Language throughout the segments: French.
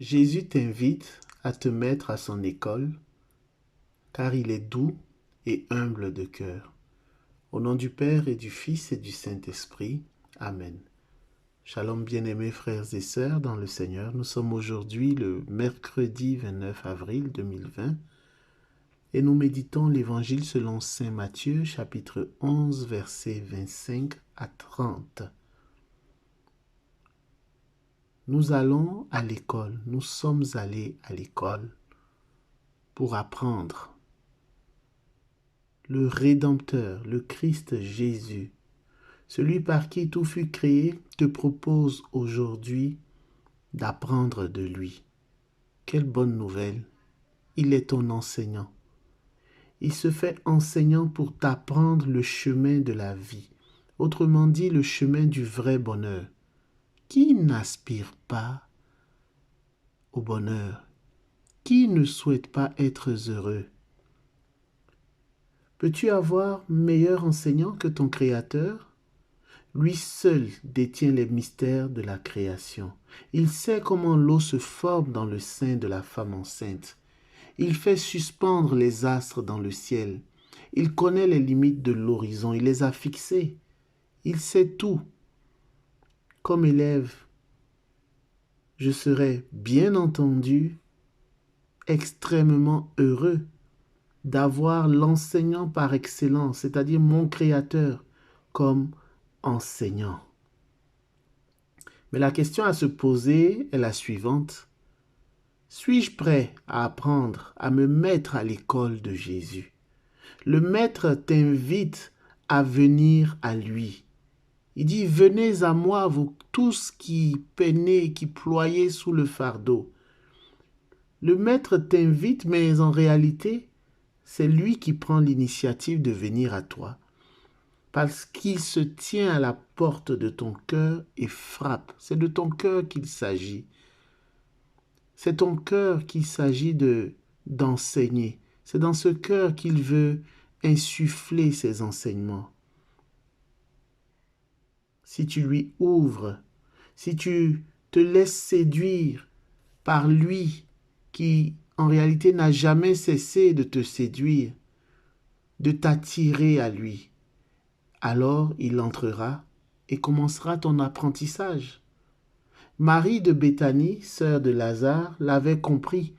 Jésus t'invite à te mettre à son école, car il est doux et humble de cœur. Au nom du Père et du Fils et du Saint-Esprit. Amen. Shalom bien-aimés frères et sœurs dans le Seigneur. Nous sommes aujourd'hui le mercredi 29 avril 2020 et nous méditons l'Évangile selon saint Matthieu, chapitre 11, versets 25 à 30. Nous allons à l'école, nous sommes allés à l'école pour apprendre. Le Rédempteur, le Christ Jésus, celui par qui tout fut créé, te propose aujourd'hui d'apprendre de lui. Quelle bonne nouvelle! Il est ton enseignant. Il se fait enseignant pour t'apprendre le chemin de la vie, autrement dit le chemin du vrai bonheur. Qui n'aspire pas au bonheur? Qui ne souhaite pas être heureux? Peux-tu avoir meilleur enseignant que ton Créateur? Lui seul détient les mystères de la création. Il sait comment l'eau se forme dans le sein de la femme enceinte. Il fait suspendre les astres dans le ciel. Il connaît les limites de l'horizon. Il les a fixées. Il sait tout. Comme élève, je serais bien entendu extrêmement heureux d'avoir l'enseignant par excellence, c'est-à-dire mon Créateur, comme enseignant. Mais la question à se poser est la suivante. Suis-je prêt à apprendre, à me mettre à l'école de Jésus? Le Maître t'invite à venir à lui. Il dit, venez à moi, vous tous qui peinez, qui ployez sous le fardeau. Le Maître t'invite, mais en réalité, c'est lui qui prend l'initiative de venir à toi. Parce qu'il se tient à la porte de ton cœur et frappe. C'est de ton cœur qu'il s'agit. C'est ton cœur qu'il s'agit d'enseigner. C'est dans ce cœur qu'il veut insuffler ses enseignements. Si tu lui ouvres, si tu te laisses séduire par lui qui en réalité n'a jamais cessé de te séduire, de t'attirer à lui, alors il entrera et commencera ton apprentissage. Marie de Béthanie, sœur de Lazare, l'avait compris.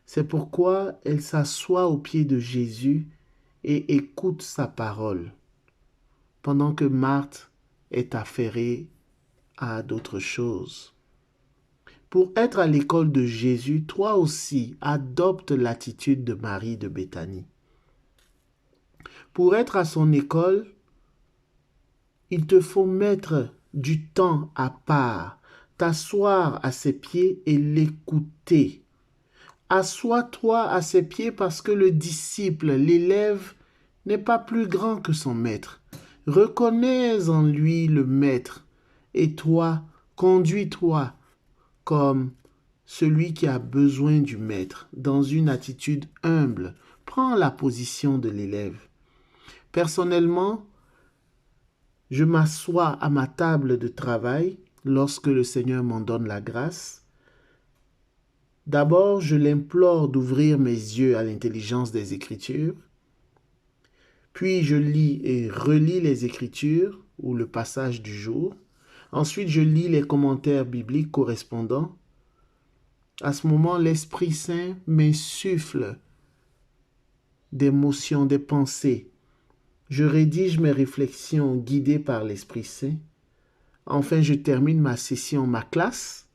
C'est pourquoi elle s'assoit aux pieds de Jésus et écoute sa parole, pendant que Marthe est affairée à d'autres choses. Pour être à l'école de Jésus, toi aussi, adopte l'attitude de Marie de Béthanie. Pour être à son école, il te faut mettre du temps à part, t'asseoir à ses pieds et l'écouter. Assois-toi à ses pieds parce que le disciple, l'élève, n'est pas plus grand que son maître. Reconnais en lui le maître et toi, conduis-toi comme celui qui a besoin du maître dans une attitude humble. Prends la position de l'élève. Personnellement, je m'assois à ma table de travail lorsque le Seigneur m'en donne la grâce. D'abord, je l'implore d'ouvrir mes yeux à l'intelligence des Écritures. Puis, je lis et relis les Écritures ou le passage du jour. Ensuite, je lis les commentaires bibliques correspondants. À ce moment, l'Esprit Saint m'insuffle des motions, des pensées. Je rédige mes réflexions guidées par l'Esprit Saint. Enfin, je termine ma session, ma classe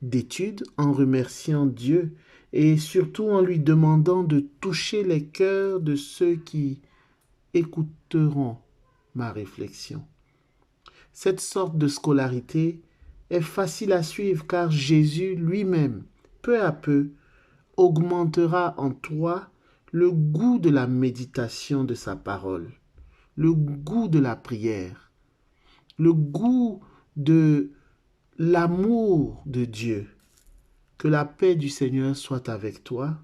d'études en remerciant Dieu et surtout en lui demandant de toucher les cœurs de ceux qui écouteront ma réflexion. Cette sorte de scolarité est facile à suivre car Jésus lui-même, peu à peu, augmentera en toi le goût de la méditation de sa parole, le goût de la prière, le goût de l'amour de Dieu. Que la paix du Seigneur soit avec toi,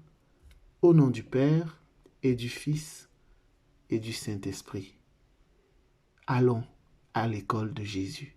au nom du Père et du Fils et du Saint-Esprit. Allons à l'école de Jésus.